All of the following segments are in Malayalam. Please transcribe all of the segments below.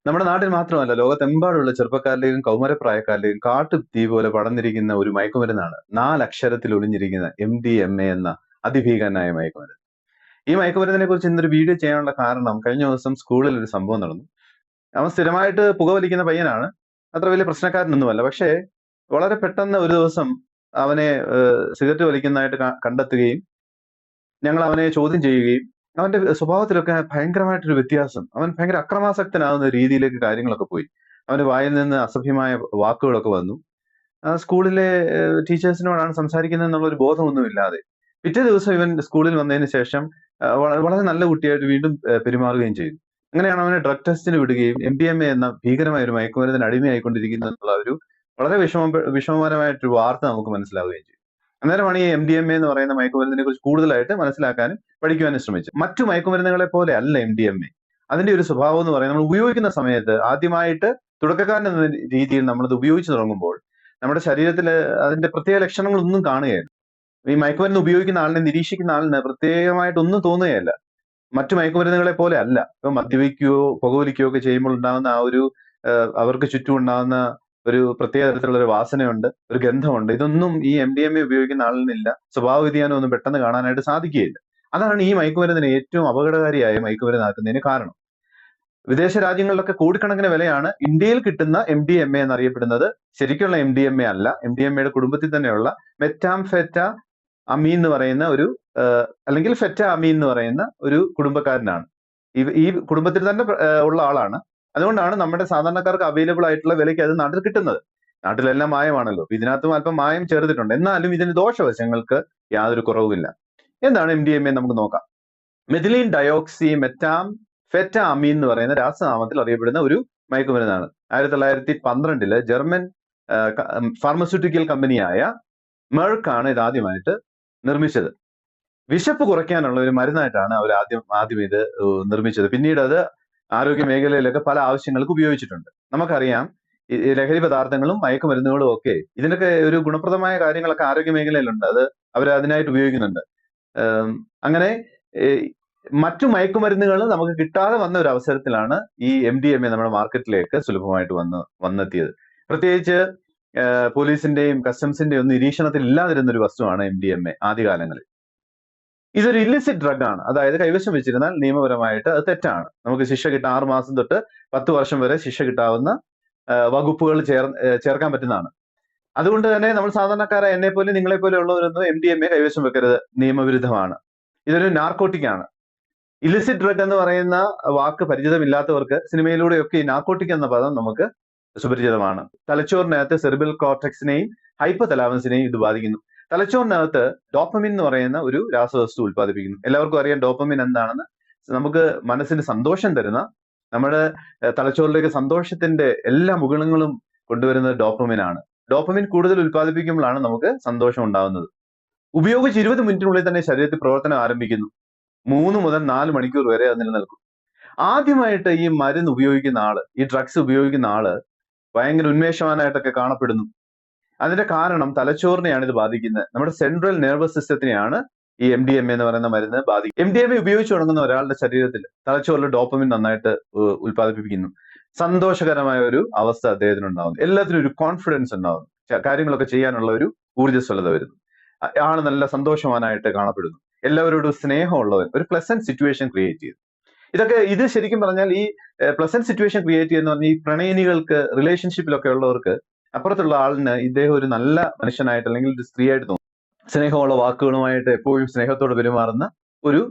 നമ്മുടെ നാട്ടിൽ മാത്രമല്ല ലോകത്തെമ്പാടുള്ള ചെറുപ്പക്കാരിലെയും കൗമാരപ്രായക്കാരിലെയും കാട്ടുതീ പോലെ പടർന്നിരിക്കുന്ന ഒരു മയക്കുമരുന്നാണ് നാലക്ഷരത്തിൽ ഒളിഞ്ഞിരിക്കുന്ന MDMA എന്ന അതിഭീകരനായ മയക്കുമരുന്ന്. ഈ മയക്കുമരുന്നിനെ കുറിച്ച് ഇന്നൊരു വീഡിയോ ചെയ്യാനുള്ള കാരണം കഴിഞ്ഞ ദിവസം സ്കൂളിൽ ഒരു സംഭവം നടന്നു. അവൻ സ്ഥിരമായിട്ട് പുകവലിക്കുന്ന പയ്യനാണ്. അത്ര വലിയ പ്രശ്നക്കാരനൊന്നുമല്ല. പക്ഷേ വളരെ പെട്ടെന്ന് ഒരു ദിവസം അവനെ സിഗരറ്റ് വലിക്കുന്നതായിട്ട് കണ്ടെത്തുകയും ഞങ്ങൾ അവനെ ചോദ്യം ചെയ്യുകയും അവന്റെ സ്വഭാവത്തിലൊക്കെ ഭയങ്കരമായിട്ടൊരു വ്യത്യാസം. അവൻ ഭയങ്കര അക്രമാസക്തനാകുന്ന രീതിയിലേക്ക് കാര്യങ്ങളൊക്കെ പോയി. അവന്റെ വായിൽ നിന്ന് അസഭ്യമായ വാക്കുകളൊക്കെ വന്നു. സ്കൂളിലെ ടീച്ചേഴ്സിനോടാണ് സംസാരിക്കുന്നത് എന്നുള്ള ഒരു ബോധമൊന്നുമില്ലാതെ പിറ്റേ ദിവസം ഇവൻ സ്കൂളിൽ വന്നതിന് ശേഷം വളരെ നല്ല കുട്ടിയായിട്ട് വീണ്ടും പെരുമാറുകയും ചെയ്തു. അങ്ങനെയാണ് അവനെ ഡ്രഗ് ടെസ്റ്റിന് വിടുകയും MDMA എന്ന ഭീകരമായ ഒരു മയക്കുമരുന്നിന് അടിമയായിക്കൊണ്ടിരിക്കുന്നു എന്നുള്ള ഒരു വളരെ വിഷമകരമായിട്ടൊരു വാർത്ത നമുക്ക് മനസ്സിലാവുകയും ചെയ്തു. അന്നേരമാണ് ഈ MDMA എന്ന് പറയുന്ന മയക്കുമരുന്നിനെ കുറിച്ച് കൂടുതലായിട്ട് മനസ്സിലാക്കാനും പഠിക്കുവാനും ശ്രമിച്ചത്. മറ്റു മയക്കുമരുന്നുകളെ പോലെ അല്ല MDMA. അതിന്റെ ഒരു സ്വഭാവം എന്ന് പറയുന്നത് നമ്മൾ ഉപയോഗിക്കുന്ന സമയത്ത് ആദ്യമായിട്ട് തുടക്കക്കാരൻ എന്ന രീതിയിൽ നമ്മളത് ഉപയോഗിച്ച് തുടങ്ങുമ്പോൾ നമ്മുടെ ശരീരത്തിൽ അതിന്റെ പ്രത്യേക ലക്ഷണങ്ങളൊന്നും കാണുകയില്ല. ഈ മയക്കുമരുന്ന് ഉപയോഗിക്കുന്ന ആളിനെ നിരീക്ഷിക്കുന്ന ആളിന് പ്രത്യേകമായിട്ടൊന്നും തോന്നുകയല്ല. മറ്റു മയക്കുമരുന്നുകളെ പോലെ അല്ല. ഇപ്പൊ മദ്യപിക്കുകയോ പുകവലിക്കുകയോ ഒക്കെ ചെയ്യുമ്പോൾ ഉണ്ടാകുന്ന ആ ഒരു അവർക്ക് ചുറ്റും ഉണ്ടാകുന്ന ഒരു പ്രത്യേക തരത്തിലുള്ള ഒരു വാസനയുണ്ട്, ഒരു ഗന്ധമുണ്ട്. ഇതൊന്നും ഈ MDMA ഉപയോഗിക്കുന്ന ആളിനില്ല. സ്വഭാവ വ്യതിയാനം ഒന്നും പെട്ടെന്ന് കാണാനായിട്ട് സാധിക്കുകയില്ല. അതാണ് ഈ മയക്കുമരുന്നിനെ ഏറ്റവും അപകടകാരിയായ മയക്കുമരുന്നാക്കുന്നതിന് കാരണം. വിദേശ രാജ്യങ്ങളിലൊക്കെ കോടിക്കണക്കിന് വിലയാണ്. ഇന്ത്യയിൽ കിട്ടുന്ന MDMA എന്നറിയപ്പെടുന്നത് ശരിക്കുള്ള MDMA അല്ല. MDMAയുടെ കുടുംബത്തിൽ തന്നെയുള്ള മെറ്റാംഫെറ്റ അമീൻ എന്ന് പറയുന്ന ഒരു അല്ലെങ്കിൽ ഫെറ്റ അമീൻ എന്ന് പറയുന്ന ഒരു കുടുംബക്കാരനാണ്. ഈ കുടുംബത്തിൽ തന്നെ ഉള്ള ആളാണ്. അതുകൊണ്ടാണ് നമ്മുടെ സാധാരണക്കാർക്ക് അവൈലബിൾ ആയിട്ടുള്ള വിലയ്ക്ക് അത് നാട്ടിൽ കിട്ടുന്നത്. നാട്ടിലെല്ലാം മായമാണല്ലോ. ഇതിനകത്തും അല്പം മായം ചേർത്തിട്ടുണ്ട്. എന്നാലും ഇതിന് ദോഷവശങ്ങൾക്ക് യാതൊരു കുറവുമില്ല. എന്താണ് MDMA നമുക്ക് നോക്കാം. മെഥിലീൻ ഡയോക്സി ഫെറ്റ അമീൻ എന്ന് പറയുന്ന രാസനാമത്തിൽ അറിയപ്പെടുന്ന ഒരു മയക്കുമരുന്നാണ്. 1912 ജർമ്മൻ ഫാർമസ്യൂട്ടിക്കൽ കമ്പനിയായ മെർക്ക് ആണ് ഇത് ആദ്യമായിട്ട് നിർമ്മിച്ചത്. വിശപ്പ് കുറയ്ക്കാനുള്ള ഒരു മരുന്നായിട്ടാണ് അവർ ആദ്യം ഇത് നിർമ്മിച്ചത്. പിന്നീട് അത് ആരോഗ്യ മേഖലയിലൊക്കെ പല ആവശ്യങ്ങൾക്ക് ഉപയോഗിച്ചിട്ടുണ്ട്. നമുക്കറിയാം ഈ ലഹരി പദാർത്ഥങ്ങളും മയക്കുമരുന്നുകളും ഒക്കെ ഇതിനൊക്കെ ഒരു ഗുണപ്രദമായ കാര്യങ്ങളൊക്കെ ആരോഗ്യ മേഖലയിലുണ്ട്. അത് അവർ അതിനായിട്ട് ഉപയോഗിക്കുന്നുണ്ട്. അങ്ങനെ മറ്റു മയക്കുമരുന്നുകൾ നമുക്ക് കിട്ടാതെ വന്ന ഒരു അവസരത്തിലാണ് ഈ MDMA നമ്മുടെ മാർക്കറ്റിലേക്ക് സുലഭമായിട്ട് വന്നെത്തിയത്. പ്രത്യേകിച്ച് പോലീസിന്റെയും കസ്റ്റംസിന്റെയും ഒന്നും നിരീക്ഷണത്തിൽ ഇല്ലാതിരുന്ന ഒരു വസ്തുവാണ് MDMA ആദ്യകാലങ്ങളിൽ. ഇതൊരു ഇല്ലിസിറ്റ് ഡ്രഗ് ആണ്. അതായത് കൈവശം വെച്ചിരുന്നാൽ നിയമപരമായിട്ട് അത് തെറ്റാണ്. നമുക്ക് ശിക്ഷ കിട്ടാൻ 6 മാസം തൊട്ട് 10 വർഷം വരെ ശിക്ഷ കിട്ടാവുന്ന വകുപ്പുകൾ ചേർക്കാൻ പറ്റുന്നതാണ്. അതുകൊണ്ട് തന്നെ നമ്മൾ സാധാരണക്കാരെ എന്നെ പോലെ നിങ്ങളെ പോലെ ഉള്ളവരൊന്നും MDMA കൈവശം വെക്കരുത്. നിയമവിരുദ്ധമാണ്. ഇതൊരു നാർക്കോട്ടിക് ആണ്. ഇലിസിറ്റ് ഡ്രഗ് എന്ന് പറയുന്ന വാക്ക് പരിചിതമില്ലാത്തവർക്ക് സിനിമയിലൂടെയൊക്കെ ഈ നാർക്കോട്ടിക് എന്ന പദം നമുക്ക് സുപരിചിതമാണ്. തലച്ചോറിനകത്ത് സെറിബ്രൽ കോർട്ടെക്സിനെയും ഹൈപ്പോതലാമസിനെയും ഇത് ബാധിക്കുന്നു. തലച്ചോറിനകത്ത് ഡോപ്പമിൻ എന്ന് പറയുന്ന ഒരു രാസവസ്തു ഉൽപ്പാദിപ്പിക്കുന്നു. എല്ലാവർക്കും അറിയാം ഡോപ്പമിൻ എന്താണെന്ന്. നമുക്ക് മനസ്സിന് സന്തോഷം തരുന്ന, നമ്മുടെ തലച്ചോറിലേക്ക് സന്തോഷത്തിന്റെ എല്ലാ മുകുളങ്ങളും കൊണ്ടുവരുന്നത് ഡോപ്പമിൻ ആണ്. ഡോപ്പമിൻ കൂടുതൽ ഉൽപ്പാദിപ്പിക്കുമ്പോഴാണ് നമുക്ക് സന്തോഷം ഉണ്ടാകുന്നത്. ഉപയോഗിച്ച് 20 മിനിറ്റിനുള്ളിൽ തന്നെ ശരീരത്തിൽ പ്രവർത്തനം ആരംഭിക്കുന്നു. 3 മുതൽ 4 മണിക്കൂർ വരെ അത് നിലനിൽക്കും. ആദ്യമായിട്ട് ഈ മരുന്ന് ഉപയോഗിക്കുന്ന ആള്, ഈ ഡ്രഗ്സ് ഉപയോഗിക്കുന്ന ആള് ഭയങ്കര ഉന്മേഷവാനായിട്ടൊക്കെ കാണപ്പെടുന്നു. അതിന്റെ കാരണം തലച്ചോറിനെയാണ് ഇത് ബാധിക്കുന്നത്. നമ്മുടെ സെൻട്രൽ നെർവസ് സിസ്റ്റത്തിനെയാണ് ഈ MDMA എന്ന് പറയുന്ന മരുന്ന് ബാധിക്കും. MDMA ഉപയോഗിച്ച് തുടങ്ങുന്ന ഒരാളുടെ ശരീരത്തിൽ തലച്ചോറിൽ ഡോപ്പമിൻ നന്നായിട്ട് ഉൽപ്പാദിപ്പിക്കുന്നു. സന്തോഷകരമായ ഒരു അവസ്ഥ അദ്ദേഹത്തിന് ഉണ്ടാവുന്നു. എല്ലാത്തിനും ഒരു കോൺഫിഡൻസ് ഉണ്ടാവുന്നു. കാര്യങ്ങളൊക്കെ ചെയ്യാനുള്ള ഒരു ഊർജ്ജസ്വലത വരുന്നു. ആള് നല്ല സന്തോഷവാനായിട്ട് കാണപ്പെടുന്നു. എല്ലാവരോടും സ്നേഹമുള്ളവൻ, ഒരു പ്ലസന്റ് സിറ്റുവേഷൻ ക്രിയേറ്റ് ചെയ്തു. ഇത് ശരിക്കും പറഞ്ഞാൽ ഈ പ്ലസന്റ് സിറ്റുവേഷൻ ക്രിയേറ്റ് ചെയ്യുന്ന പറഞ്ഞാൽ ഈ പ്രണയിനികൾക്ക്, റിലേഷൻഷിപ്പിലൊക്കെ ഉള്ളവർക്ക് അപ്പുറത്തുള്ള ആളിന് ഇദ്ദേഹം ഒരു നല്ല മനുഷ്യനായിട്ട് അല്ലെങ്കിൽ ഒരു സ്ത്രീയായിട്ട് തോന്നും. സ്നേഹമുള്ള വാക്കുകളുമായിട്ട് എപ്പോഴും സ്നേഹത്തോടെ പെരുമാറുന്ന ഒരു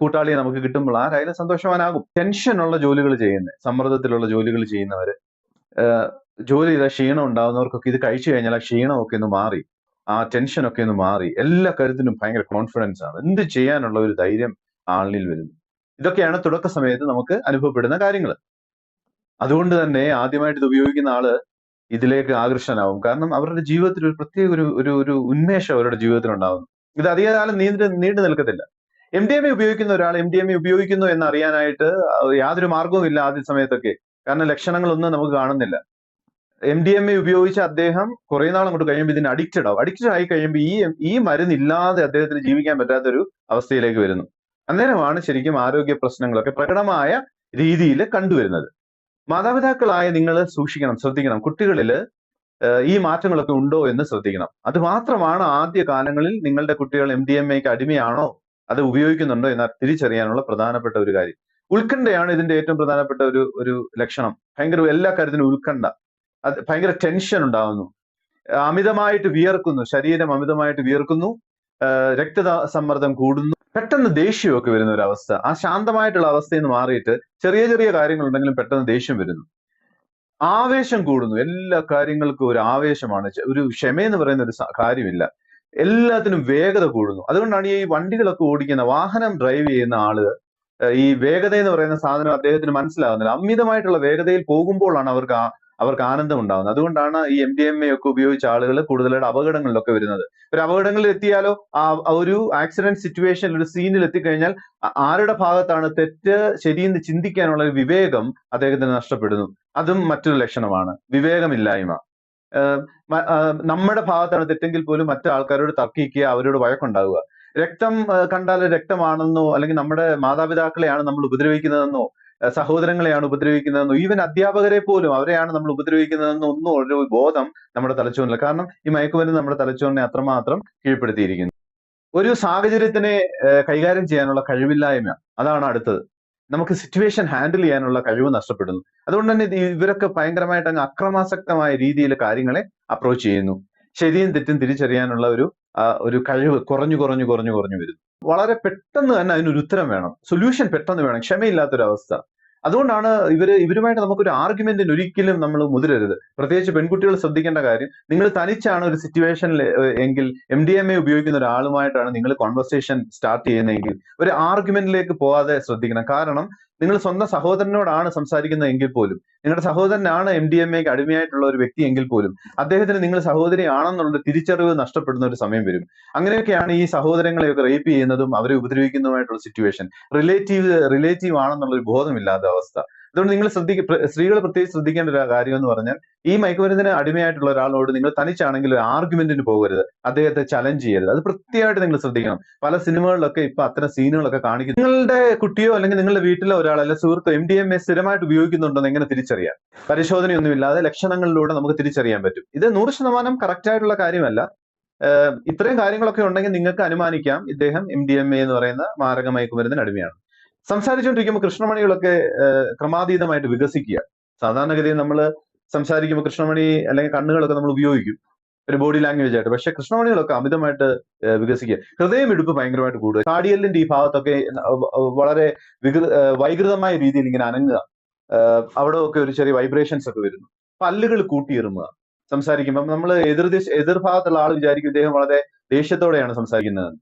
കൂട്ടാളിയെ നമുക്ക് കിട്ടുമ്പോൾ ആരായാലും സന്തോഷവാനാകും. ടെൻഷനുള്ള ജോലികൾ ചെയ്യുന്നത്, സമ്മർദ്ദത്തിലുള്ള ജോലികൾ ചെയ്യുന്നവര്, ജോലി ചെയ്ത ക്ഷീണം ഉണ്ടാകുന്നവർക്കൊക്കെ ഇത് കഴിച്ചു കഴിഞ്ഞാൽ ആ ക്ഷീണമൊക്കെ ഒന്ന് മാറി, ആ ടെൻഷനൊക്കെ ഒന്ന് മാറി, എല്ലാ കാര്യത്തിനും ഭയങ്കര കോൺഫിഡൻസ് ആണ്. എന്ത് ചെയ്യാനുള്ള ഒരു ധൈര്യം ആളിൽ വരുന്നു. ഇതൊക്കെയാണ് തുടക്ക സമയത്ത് നമുക്ക് അനുഭവപ്പെടുന്ന കാര്യങ്ങൾ. അതുകൊണ്ട് തന്നെ ആദ്യമായിട്ട് ഇത് ഉപയോഗിക്കുന്ന ആള് ഇതിലേക്ക് ആകർഷനാവും. കാരണം അവരുടെ ജീവിതത്തിൽ ഒരു പ്രത്യേക ഒരു ഉന്മേഷം അവരുടെ ജീവിതത്തിൽ ഉണ്ടാകുന്നു. ഇത് അധികകാലം നീണ്ടു നിൽക്കത്തില്ല. MDMA ഉപയോഗിക്കുന്ന ഒരാൾ MDMA ഉപയോഗിക്കുന്നു എന്ന് അറിയാനായിട്ട് യാതൊരു മാർഗവും ഇല്ല ആദ്യ സമയത്തൊക്കെ. കാരണം ലക്ഷണങ്ങളൊന്നും നമുക്ക് കാണുന്നില്ല. MDMA ഉപയോഗിച്ച് അദ്ദേഹം കുറെ നാൾ അങ്ങോട്ട് കഴിയുമ്പോൾ ഇതിന് അഡിക്റ്റഡ് ആവും. അഡിക്റ്റഡ് ആയി കഴിയുമ്പോൾ ഈ മരുന്നില്ലാതെ അദ്ദേഹത്തിന് ജീവിക്കാൻ പറ്റാത്തൊരു അവസ്ഥയിലേക്ക് വരുന്നു. അന്നേരമാണ് ശരിക്കും ആരോഗ്യ പ്രശ്നങ്ങളൊക്കെ പ്രകടമായ രീതിയിൽ കണ്ടുവരുന്നത്. മാതാപിതാക്കളായ നിങ്ങൾ സൂക്ഷിക്കണം, ശ്രദ്ധിക്കണം. കുട്ടികളിൽ ഈ മാറ്റങ്ങളൊക്കെ ഉണ്ടോ എന്ന് ശ്രദ്ധിക്കണം. അത് മാത്രമാണ് ആദ്യ കാലങ്ങളിൽ നിങ്ങളുടെ കുട്ടികൾ MDMAക്ക് അടിമയാണോ, അത് ഉപയോഗിക്കുന്നുണ്ടോ എന്ന് തിരിച്ചറിയാനുള്ള പ്രധാനപ്പെട്ട ഒരു കാര്യം. ഉത്കണ്ഠയാണ് ഇതിന്റെ ഏറ്റവും പ്രധാനപ്പെട്ട ഒരു ഒരു ലക്ഷണം. ഭയങ്കര എല്ലാ കാര്യത്തിനും ഉത്കണ്ഠ, അത് ഭയങ്കര ടെൻഷൻ ഉണ്ടാവുന്നു, അമിതമായിട്ട് വിയർക്കുന്നു, ശരീരം അമിതമായിട്ട് വിയർക്കുന്നു, രക്തസമ്മർദ്ദം കൂടുന്നു, പെട്ടെന്ന് ദേഷ്യമൊക്കെ വരുന്ന ഒരു അവസ്ഥ. ആ ശാന്തമായിട്ടുള്ള അവസ്ഥയിൽ നിന്ന് മാറിയിട്ട് ചെറിയ ചെറിയ കാര്യങ്ങൾ ഉണ്ടെങ്കിലും പെട്ടെന്ന് ദേഷ്യം വരുന്നു, ആവേശം കൂടുന്നു. എല്ലാ കാര്യങ്ങൾക്കും ഒരു ആവേശമാണ്, ഒരു ക്ഷമയെന്ന് പറയുന്ന ഒരു കാര്യമില്ല. എല്ലാത്തിനും വേഗത കൂടുന്നു. അതുകൊണ്ടാണ് ഈ വണ്ടികളൊക്കെ ഓടിക്കുന്ന, വാഹനം ഡ്രൈവ് ചെയ്യുന്ന ആള് ഈ വേഗത എന്ന് പറയുന്ന സാധനം അദ്ദേഹത്തിന് മനസ്സിലാകുന്നില്ല. അമിതമായിട്ടുള്ള വേഗതയിൽ പോകുമ്പോഴാണ് അവർക്ക് ആനന്ദം ഉണ്ടാകുന്നത്. അതുകൊണ്ടാണ് ഈ MDMA ഒക്കെ ഉപയോഗിച്ച ആളുകൾ കൂടുതലായിട്ട് അപകടങ്ങളിലൊക്കെ വരുന്നത്. ഒരു അപകടങ്ങളിൽ എത്തിയാലോ, ആ ഒരു ആക്സിഡന്റ് സിറ്റുവേഷനിൽ, ഒരു സീനിൽ എത്തിക്കഴിഞ്ഞാൽ ആരുടെ ഭാഗത്താണ് തെറ്റ് ശരിയെന്ന് ചിന്തിക്കാനുള്ള ഒരു വിവേകം അദ്ദേഹത്തിന് നഷ്ടപ്പെടുന്നു. അതും മറ്റൊരു ലക്ഷണമാണ്, വിവേകമില്ലായ്മ. നമ്മുടെ ഭാഗത്താണ് തെറ്റെങ്കിൽ പോലും മറ്റു ആൾക്കാരോട് തർക്കിക്കുക, അവരോട് വഴക്കുണ്ടാവുക. രക്തം കണ്ടാൽ രക്തമാണെന്നോ, അല്ലെങ്കിൽ നമ്മുടെ മാതാപിതാക്കളെയാണ് നമ്മൾ ഉപദ്രവിക്കുന്നതെന്നോ, സഹോദരങ്ങളെയാണ് ഉപദ്രവിക്കുന്നതെന്നോ, ഈവൻ അധ്യാപകരെ പോലും അവരെയാണ് നമ്മൾ ഉപദ്രവിക്കുന്നതെന്നോ ഒന്നും ഒരു ബോധം നമ്മുടെ തലച്ചോറിനില്ല. കാരണം ഈ മയക്കുമരുന്ന് നമ്മുടെ തലച്ചോറിനെ അത്രമാത്രം കീഴ്പ്പെടുത്തിയിരിക്കുന്നു. ഒരു സാഹചര്യത്തിനെ കൈകാര്യം ചെയ്യാനുള്ള കഴിവില്ലായ്മ, അതാണ് അടുത്തത്. നമുക്ക് സിറ്റുവേഷൻ ഹാൻഡിൽ ചെയ്യാനുള്ള കഴിവ് നഷ്ടപ്പെടുന്നു. അതുകൊണ്ട് തന്നെ ഇവരൊക്കെ ഭയങ്കരമായിട്ട് അങ്ങ് അക്രമാസക്തമായ രീതിയിൽ കാര്യങ്ങളെ അപ്രോച്ച് ചെയ്യുന്നു. ശരിയും തെറ്റും തിരിച്ചറിയാനുള്ള ഒരു കഴിവ് കുറഞ്ഞു വരുന്നു. വളരെ പെട്ടെന്ന് തന്നെ അതിനൊരു ഉത്തരം വേണം, സൊല്യൂഷൻ പെട്ടെന്ന് വേണം, ക്ഷമയില്ലാത്തൊരവസ്ഥ. അതുകൊണ്ടാണ് ഇവരുമായിട്ട് നമുക്കൊരു ആർഗ്യുമെന്റിന് ഒരിക്കലും നമ്മൾ മുതിരരുത്. പ്രത്യേകിച്ച് പെൺകുട്ടികൾ ശ്രദ്ധിക്കേണ്ട കാര്യം, നിങ്ങൾ തനിച്ചാണ് ഒരു സിറ്റുവേഷനിൽ എങ്കിൽ, MDMA ഉപയോഗിക്കുന്ന ഒരാളുമായിട്ടാണ് നിങ്ങൾ കോൺവെർസേഷൻ സ്റ്റാർട്ട് ചെയ്യുന്നതെങ്കിൽ ഒരു ആർഗ്യുമെന്റിലേക്ക് പോകാതെ ശ്രദ്ധിക്കണം. കാരണം നിങ്ങൾ സ്വന്തം സഹോദരനോടാണ് സംസാരിക്കുന്നത് എങ്കിൽ പോലും, നിങ്ങളുടെ സഹോദരനാണ് MDMAക്ക് അടിമയായിട്ടുള്ള ഒരു വ്യക്തി എങ്കിൽ പോലും, അദ്ദേഹത്തിന് നിങ്ങൾ സഹോദരിയാണെന്നുള്ള തിരിച്ചറിവ് നഷ്ടപ്പെടുന്ന ഒരു സമയം വരും. അങ്ങനെയൊക്കെയാണ് ഈ സഹോദരങ്ങളെയൊക്കെ റേപ്പ് ചെയ്യുന്നതും അവരെ ഉപദ്രവിക്കുന്നതുമായിട്ടുള്ള സിറ്റുവേഷൻ. റിലേറ്റീവ് ആണെന്നുള്ള ഒരു ബോധമില്ലാത്ത അവസ്ഥ. അതുകൊണ്ട് നിങ്ങൾ സ്ത്രീകൾ പ്രത്യേകിച്ച് ശ്രദ്ധിക്കേണ്ട ഒരു കാര്യം എന്ന് പറഞ്ഞാൽ, ഈ മയക്കുമരുന്നിന് അടിമയായിട്ടുള്ള ഒരാളോട് നിങ്ങൾ തനിച്ചാണെങ്കിൽ ഒരു ആർഗ്യുമെന്റിന് പോകരുത്, അദ്ദേഹത്തെ ചലഞ്ച് ചെയ്യരുത്. അത് പ്രത്യേകമായിട്ട് നിങ്ങൾ ശ്രദ്ധിക്കണം. പല സിനിമകളിലൊക്കെ ഇപ്പൊ അത്തരം സീനുകളൊക്കെ കാണിക്കുന്നു. നിങ്ങളുടെ കുട്ടിയോ അല്ലെങ്കിൽ നിങ്ങളുടെ വീട്ടിലെ ഒരാൾ അല്ല സുഹൃത്തോ MDMA സ്ഥിരമായിട്ട് ഉപയോഗിക്കുന്നുണ്ടോ എന്ന് എങ്ങനെ തിരിച്ചറിയാം? പരിശോധനയൊന്നുമില്ലാതെ ലക്ഷണങ്ങളിലൂടെ നമുക്ക് തിരിച്ചറിയാൻ പറ്റും. ഇത് 100% കറക്റ്റ് ആയിട്ടുള്ള കാര്യമല്ല. ഇത്രയും കാര്യങ്ങളൊക്കെ ഉണ്ടെങ്കിൽ നിങ്ങൾക്ക് അനുമാനിക്കാം ഇദ്ദേഹം MDMA എന്ന് പറയുന്ന മാരക മയക്കുമരുന്നിന് അടിമയാണ്. സംസാരിച്ചുകൊണ്ടിരിക്കുമ്പോൾ കൃഷ്ണമണികളൊക്കെ ക്രമാതീതമായിട്ട് വികസിക്കുക. സാധാരണഗതിയിൽ നമ്മൾ സംസാരിക്കുമ്പോൾ കൃഷ്ണമണി അല്ലെങ്കിൽ കണ്ണുകളൊക്കെ നമ്മൾ ഉപയോഗിക്കും ഒരു ബോഡി ലാംഗ്വേജ് ആയിട്ട്. പക്ഷെ കൃഷ്ണമണികളൊക്കെ അമിതമായിട്ട് വികസിക്കുക. ഹൃദയമിടിപ്പ് ഭയങ്കരമായിട്ട് കൂടുക. കാടിയലിന്റെ ഈ ഭാഗത്തൊക്കെ വളരെ വൈകൃതമായ രീതിയിൽ ഇങ്ങനെ അനങ്ങുക. അവിടെ ഒക്കെ ഒരു ചെറിയ വൈബ്രേഷൻസ് ഒക്കെ വരുന്നു. പല്ലുകൾ കൂട്ടിയിറുമുക. സംസാരിക്കുമ്പോൾ നമ്മൾ എതിർഭാഗത്തുള്ള ആൾ വിചാരിക്കും ഇദ്ദേഹം വളരെ ദേഷ്യത്തോടെയാണ് സംസാരിക്കുന്നത്.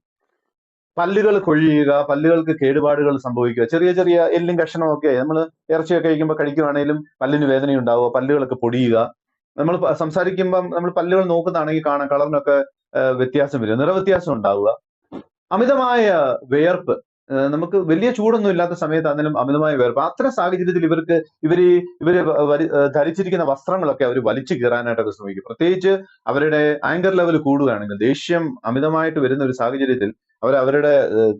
പല്ലുകൾ കൊഴിയുക, പല്ലുകൾക്ക് കേടുപാടുകൾ സംഭവിക്കുക, ചെറിയ ചെറിയ എല്ലും കഷണമൊക്കെ നമ്മൾ ഇറച്ചിയൊക്കെ കഴിക്കുവാണെങ്കിലും പല്ലിന് വേദനയുണ്ടാവുക, പല്ലുകളൊക്കെ പൊടിയുക. നമ്മൾ സംസാരിക്കുമ്പം നമ്മൾ പല്ലുകൾ നോക്കുന്നതാണെങ്കിൽ കാണാം കളറിനൊക്കെ വ്യത്യാസം വരും, നിറവ്യത്യാസം ഉണ്ടാവുക, അമിതമായ വിയർപ്പ്. നമുക്ക് വലിയ ചൂടൊന്നും ഇല്ലാത്ത സമയത്ത് അതിലും അമിതമായ വിയർപ്പ്. അത്തരം സാഹചര്യത്തിൽ ഇവര് ധരിച്ചിരിക്കുന്ന വസ്ത്രങ്ങളൊക്കെ അവർ വലിച്ചു കീറാനായിട്ടൊക്കെ ശ്രമിക്കും. പ്രത്യേകിച്ച് അവരുടെ ആങ്കർ ലെവൽ കൂടുകയാണെങ്കിൽ, ദേഷ്യം അമിതമായിട്ട് വരുന്ന ഒരു സാഹചര്യത്തിൽ അവരുടെ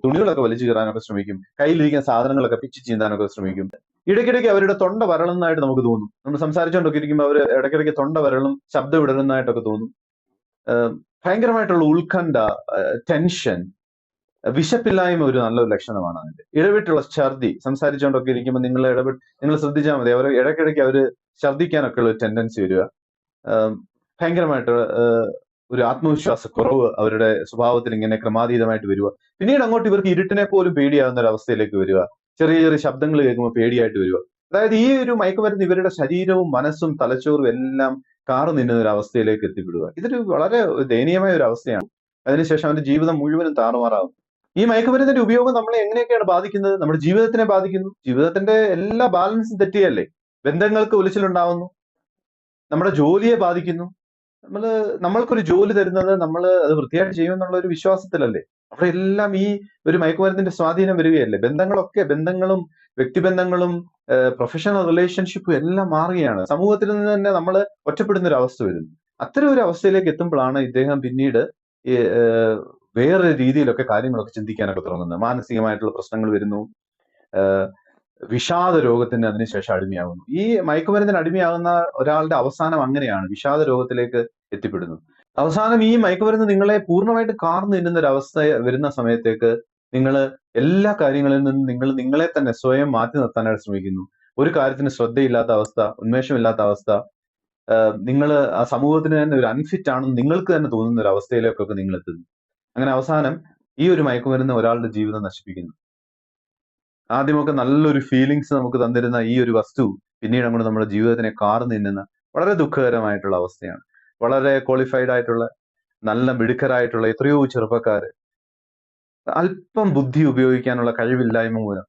തുണികളൊക്കെ വലിച്ചു കീറാനൊക്കെ ശ്രമിക്കും. കയ്യിലിരിക്കുന്ന സാധനങ്ങളൊക്കെ പിച്ചു ചീന്താനൊക്കെ ശ്രമിക്കും. ഇടയ്ക്കിടയ്ക്ക് അവരുടെ തൊണ്ട വരളുന്നതായിട്ട് നമുക്ക് തോന്നും. നമ്മൾ സംസാരിച്ചുകൊണ്ടൊക്കെ ഇരിക്കുമ്പോൾ അവർ ഇടയ്ക്കിടയ്ക്ക് തൊണ്ട വരളും, ശബ്ദം ഇടറുന്നതായിട്ടൊക്കെ തോന്നും. ഭയങ്കരമായിട്ടുള്ള ഉത്കണ്ഠ, ടെൻഷൻ, വിശപ്പില്ലായ്മ ഒരു നല്ലൊരു ലക്ഷണമാണ് അതിന്റെ. ഇടവിട്ടുള്ള ഛർദി, സംസാരിച്ചുകൊണ്ടൊക്കെ ഇരിക്കുമ്പോൾ നിങ്ങൾ ശ്രദ്ധിച്ചാൽ മതി, അവർ ഇടയ്ക്കിടയ്ക്ക് അവർ ഛർദിക്കാനൊക്കെ ഉള്ള ഒരു ടെൻഡൻസി വരിക. ഭയങ്കരമായിട്ട് ഒരു ആത്മവിശ്വാസ കുറവ് അവരുടെ സ്വഭാവത്തിൽ ഇങ്ങനെ ക്രമാതീതമായിട്ട് വരിക. പിന്നീട് അങ്ങോട്ട് ഇവർക്ക് ഇരുട്ടിനെ പോലും പേടിയാവുന്ന ഒരു അവസ്ഥയിലേക്ക് വരിക. ചെറിയ ചെറിയ ശബ്ദങ്ങൾ കേൾക്കുമ്പോൾ പേടിയായിട്ട് വരിക. അതായത് ഈ ഒരു മയക്കുമരുന്ന് ഇവരുടെ ശരീരവും മനസ്സും തലച്ചോറും എല്ലാം കാറു നിന്നുന്ന ഒരു അവസ്ഥയിലേക്ക് എത്തിപ്പെടുക. ഇതൊരു വളരെ ദയനീയമായ ഒരു അവസ്ഥയാണ്. അതിനുശേഷം അവന്റെ ജീവിതം മുഴുവനും താറുമാറാകും. ഈ മയക്കുമരുന്നിന്റെ ഉപയോഗം നമ്മളെ എങ്ങനെയൊക്കെയാണ് ബാധിക്കുന്നത്? നമ്മുടെ ജീവിതത്തിനെ ബാധിക്കുന്നു. ജീവിതത്തിന്റെ എല്ലാ ബാലൻസും തെറ്റിയല്ലേ? ബന്ധങ്ങൾക്ക് ഉലച്ചിലുണ്ടാവുന്നു, നമ്മുടെ ജോലിയെ ബാധിക്കുന്നു. നമ്മൾക്കൊരു ജോലി തരുന്നത് നമ്മൾ അത് വൃത്തിയായിട്ട് ചെയ്യുമെന്നുള്ള ഒരു വിശ്വാസത്തിലല്ലേ? അവിടെ എല്ലാം ഈ ഒരു മയക്കുമരുന്നിന്റെ സ്വാധീനം വരികയല്ലേ? ബന്ധങ്ങളും വ്യക്തിബന്ധങ്ങളും പ്രൊഫഷണൽ റിലേഷൻഷിപ്പും എല്ലാം മാറുകയാണ്. സമൂഹത്തിൽ നിന്ന് തന്നെ നമ്മൾ ഒറ്റപ്പെടുന്ന ഒരു അവസ്ഥ വരുന്നു. അത്തരം ഒരു അവസ്ഥയിലേക്ക് എത്തുമ്പോഴാണ് ഇദ്ദേഹം പിന്നീട് വേറെ രീതിയിലൊക്കെ കാര്യങ്ങളൊക്കെ ചിന്തിക്കാനൊക്കെ തുടങ്ങുന്നത്. മാനസികമായിട്ടുള്ള പ്രശ്നങ്ങൾ വരുന്നു, വിഷാദ രോഗത്തിന് അതിനുശേഷം അടിമയാകുന്നു. ഈ മയക്കുമരുന്നിന് അടിമയാകുന്ന ഒരാളുടെ അവസാനം അങ്ങനെയാണ്, വിഷാദ രോഗത്തിലേക്ക് എത്തിപ്പെടുന്നു. അവസാനം ഈ മയക്കുമരുന്ന് നിങ്ങളെ പൂർണ്ണമായിട്ട് കാർന്നു തിന്നുന്ന ഒരു അവസ്ഥ വരുന്ന സമയത്തേക്ക് നിങ്ങൾ എല്ലാ കാര്യങ്ങളിൽ നിന്നും നിങ്ങളെ തന്നെ സ്വയം മാറ്റി നിർത്താനായിട്ട് ശ്രമിക്കുന്നു. ഒരു കാര്യത്തിന് ശ്രദ്ധയില്ലാത്ത അവസ്ഥ, ഉന്മേഷമില്ലാത്ത അവസ്ഥ, നിങ്ങൾ ആ സമൂഹത്തിന് തന്നെ ഒരു അൺഫിറ്റ് ആണെന്ന് നിങ്ങൾക്ക് തന്നെ തോന്നുന്ന ഒരു അവസ്ഥയിലേക്കൊക്കെ നിങ്ങൾ എത്തുന്നു. അങ്ങനെ അവസാനം ഈ ഒരു മയക്കുമരുന്ന് ഒരാളുടെ ജീവിതം നശിപ്പിക്കുന്നു. ആദ്യമൊക്കെ നല്ലൊരു ഫീലിങ്സ് നമുക്ക് തന്നിരുന്ന ഈ ഒരു വസ്തു പിന്നീട് അങ്ങോട്ട് നമ്മുടെ ജീവിതത്തിനെ കാർന്നു തിന്നുന്ന വളരെ ദുഃഖകരമായിട്ടുള്ള അവസ്ഥയാണ്. വളരെ ക്വാളിഫൈഡ് ആയിട്ടുള്ള, നല്ല മിടുക്കരായിട്ടുള്ള എത്രയോ ചെറുപ്പക്കാര് അല്പം ബുദ്ധി ഉപയോഗിക്കാനുള്ള കഴിവില്ലായ്മ മൂലം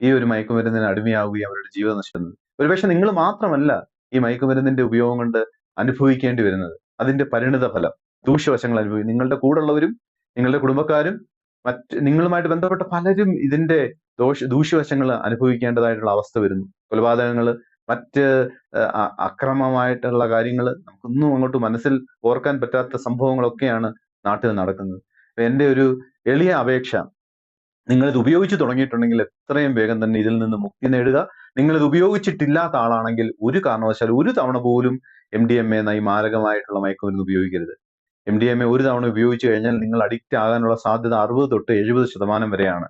ഈ ഒരു മയക്കുമരുന്നിന് അടിമയാവുകയും അവരുടെ ജീവിതം നശിക്കുന്നത്. ഒരുപക്ഷെ നിങ്ങൾ മാത്രമല്ല ഈ മയക്കുമരുന്നിന്റെ ഉപയോഗം കൊണ്ട് അനുഭവിക്കേണ്ടി വരുന്നത്. അതിന്റെ പരിണിത ഫലം, ദൂഷ്യവശങ്ങൾ അനുഭവിക്കും. നിങ്ങളുടെ കൂടെയുള്ളവരും നിങ്ങളുടെ കുടുംബക്കാരും നിങ്ങളുമായിട്ട് ബന്ധപ്പെട്ട പലരും ഇതിന്റെ ദൂഷ്യവശങ്ങൾ അനുഭവിക്കേണ്ടതായിട്ടുള്ള അവസ്ഥ വരുന്നു. കൊലപാതകങ്ങൾ, മറ്റ് അക്രമമായിട്ടുള്ള കാര്യങ്ങൾ, നമുക്കൊന്നും അങ്ങോട്ട് മനസ്സിൽ ഓർക്കാൻ പറ്റാത്ത സംഭവങ്ങളൊക്കെയാണ് നാട്ടിൽ നടക്കുന്നത്. എന്റെ ഒരു എളിയ അപേക്ഷ, നിങ്ങൾ ഇത് ഉപയോഗിച്ച് തുടങ്ങിയിട്ടുണ്ടെങ്കിൽ എത്രയും വേഗം തന്നെ ഇതിൽ നിന്ന് മുക്തി നേടുക. നിങ്ങൾ ഇത് ഉപയോഗിച്ചിട്ടില്ലാത്ത ആളാണെങ്കിൽ ഒരു കാരണവശാലും ഒരു തവണ പോലും MDMA എന്ന ഈ മാരകമായിട്ടുള്ള മയക്കുമരുന്ന് ഉപയോഗിക്കരുത്. MDMA ഒരു തവണ ഉപയോഗിച്ചു കഴിഞ്ഞാൽ നിങ്ങൾ അഡിക്റ്റ് ആകാനുള്ള സാധ്യത 60 തൊട്ട് 70% വരെയാണ്.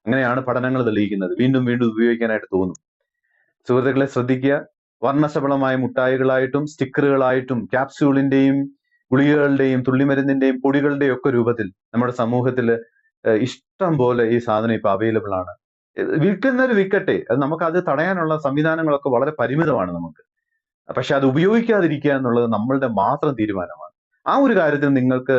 അങ്ങനെയാണ് പഠനങ്ങൾ തെളിയിക്കുന്നത്. വീണ്ടും വീണ്ടും ഉപയോഗിക്കാനായിട്ട് തോന്നും. സുഹൃത്തുക്കളെ ശ്രദ്ധിക്കുക. വർണ്ണശബളമായ മുട്ടായികളായിട്ടും സ്റ്റിക്കറുകളായിട്ടും ക്യാപ്സ്യൂളിന്റെയും ഗുളികകളുടെയും തുള്ളിമരുന്നിന്റെയും പൊടികളുടെയും ഒക്കെ രൂപത്തിൽ നമ്മുടെ സമൂഹത്തിൽ ഇഷ്ടം പോലെ ഈ സാധനം ഇപ്പൊ അവൈലബിൾ ആണ്. വിൽക്കുന്നവർ വിൽക്കട്ടെ, അത് നമുക്ക് അത് തടയാനുള്ള സംവിധാനങ്ങളൊക്കെ വളരെ പരിമിതമാണ് നമുക്ക്. പക്ഷെ അത് ഉപയോഗിക്കാതിരിക്കുക എന്നുള്ളത് നമ്മളുടെ മാത്രം തീരുമാനമാണ്. ആ ഒരു കാര്യത്തിൽ നിങ്ങൾക്ക്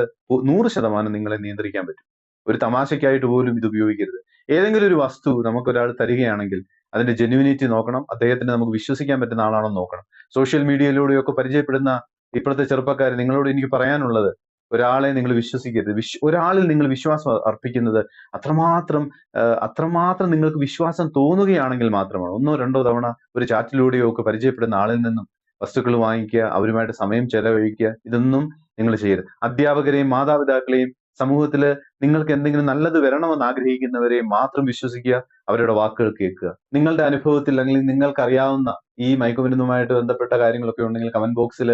100% നിങ്ങളെ നിയന്ത്രിക്കാൻ പറ്റും. ഒരു തമാശയ്ക്കായിട്ട് പോലും ഇത് ഉപയോഗിക്കരുത്. ഏതെങ്കിലും ഒരു വസ്തു നമുക്കൊരാൾ തരികയാണെങ്കിൽ അതിന്റെ ജെന്യൂനിറ്റി നോക്കണം. അദ്ദേഹത്തിന് നമുക്ക് വിശ്വസിക്കാൻ പറ്റുന്ന ആളാണോ നോക്കണം. സോഷ്യൽ മീഡിയയിലൂടെയൊക്കെ പരിചയപ്പെടുന്ന ഇപ്പോഴത്തെ ചെറുപ്പക്കാർ, നിങ്ങളോട് എനിക്ക് പറയാനുള്ളത്, ഒരാളെ നിങ്ങൾ വിശ്വസിക്കരുത്. ഒരാളിൽ നിങ്ങൾ വിശ്വാസം അർപ്പിക്കുന്നത് അത്രമാത്രം നിങ്ങൾക്ക് വിശ്വാസം തോന്നുകയാണെങ്കിൽ മാത്രമാണ്. 1-2 തവണ ഒരു ചാറ്റിലൂടെയോ ഒക്കെ പരിചയപ്പെടുന്ന ആളിൽ നിന്നും വസ്തുക്കൾ വാങ്ങിക്കുക, അവരുമായിട്ട് സമയം ചെലവഴിക്കുക. ഇതൊന്നും നിങ്ങൾ ചെയ്യരുത്. അധ്യാപകരെയും മാതാപിതാക്കളെയും സമൂഹത്തില് നിങ്ങൾക്ക് എന്തെങ്കിലും നല്ലത് വരണമെന്ന് ആഗ്രഹിക്കുന്നവരെ മാത്രം വിശ്വസിക്കുക, അവരുടെ വാക്കുകൾ കേൾക്കുക. നിങ്ങളുടെ അനുഭവത്തിൽ അല്ലെങ്കിൽ നിങ്ങൾക്ക് അറിയാവുന്ന ഈ മയക്കുമരുന്നുമായിട്ട് ബന്ധപ്പെട്ട കാര്യങ്ങളൊക്കെ ഉണ്ടെങ്കിൽ കമന്റ് ബോക്സിൽ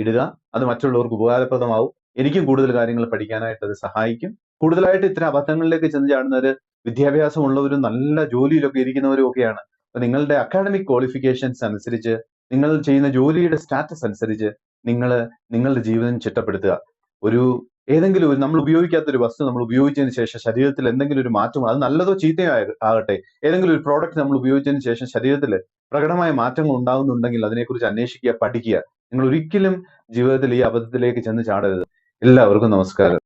ഇടുക. അത് മറ്റുള്ളവർക്ക് ഉപകാരപ്രദമാവും. എനിക്കും കൂടുതൽ കാര്യങ്ങൾ പഠിക്കാനായിട്ട് അത് സഹായിക്കും. കൂടുതലായിട്ട് ഇത്തരം അബദ്ധങ്ങളിലേക്ക് ചെന്ന് ചാടുന്നവര് വിദ്യാഭ്യാസമുള്ളവരും നല്ല ജോലിയിലൊക്കെ ഇരിക്കുന്നവരും ഒക്കെയാണ്. അപ്പൊ നിങ്ങളുടെ അക്കാഡമിക് ക്വാളിഫിക്കേഷൻസ് അനുസരിച്ച്, നിങ്ങൾ ചെയ്യുന്ന ജോലിയുടെ സ്റ്റാറ്റസ് അനുസരിച്ച് നിങ്ങളുടെ ജീവിതം ചിട്ടപ്പെടുത്തുക. ഏതെങ്കിലും ഒരു നമ്മൾ ഉപയോഗിക്കാത്ത ഒരു വസ്തു നമ്മൾ ഉപയോഗിച്ചതിന് ശേഷം ശരീരത്തിൽ എന്തെങ്കിലും ഒരു മാറ്റം, അത് നല്ലതോ ചീത്തയോ ആകട്ടെ, ഏതെങ്കിലും ഒരു പ്രോഡക്റ്റ് നമ്മൾ ഉപയോഗിച്ചതിന് ശേഷം ശരീരത്തിൽ പ്രകടമായ മാറ്റങ്ങൾ ഉണ്ടാകുന്നുണ്ടെങ്കിൽ അതിനെക്കുറിച്ച് അന്വേഷിക്കുക, പഠിക്കുക. നിങ്ങൾ ഒരിക്കലും ജീവിതത്തിൽ ഈ അബദ്ധത്തിലേക്ക് ചെന്ന് ചാടരുത്. എല്ലാവർക്കും നമസ്കാരം.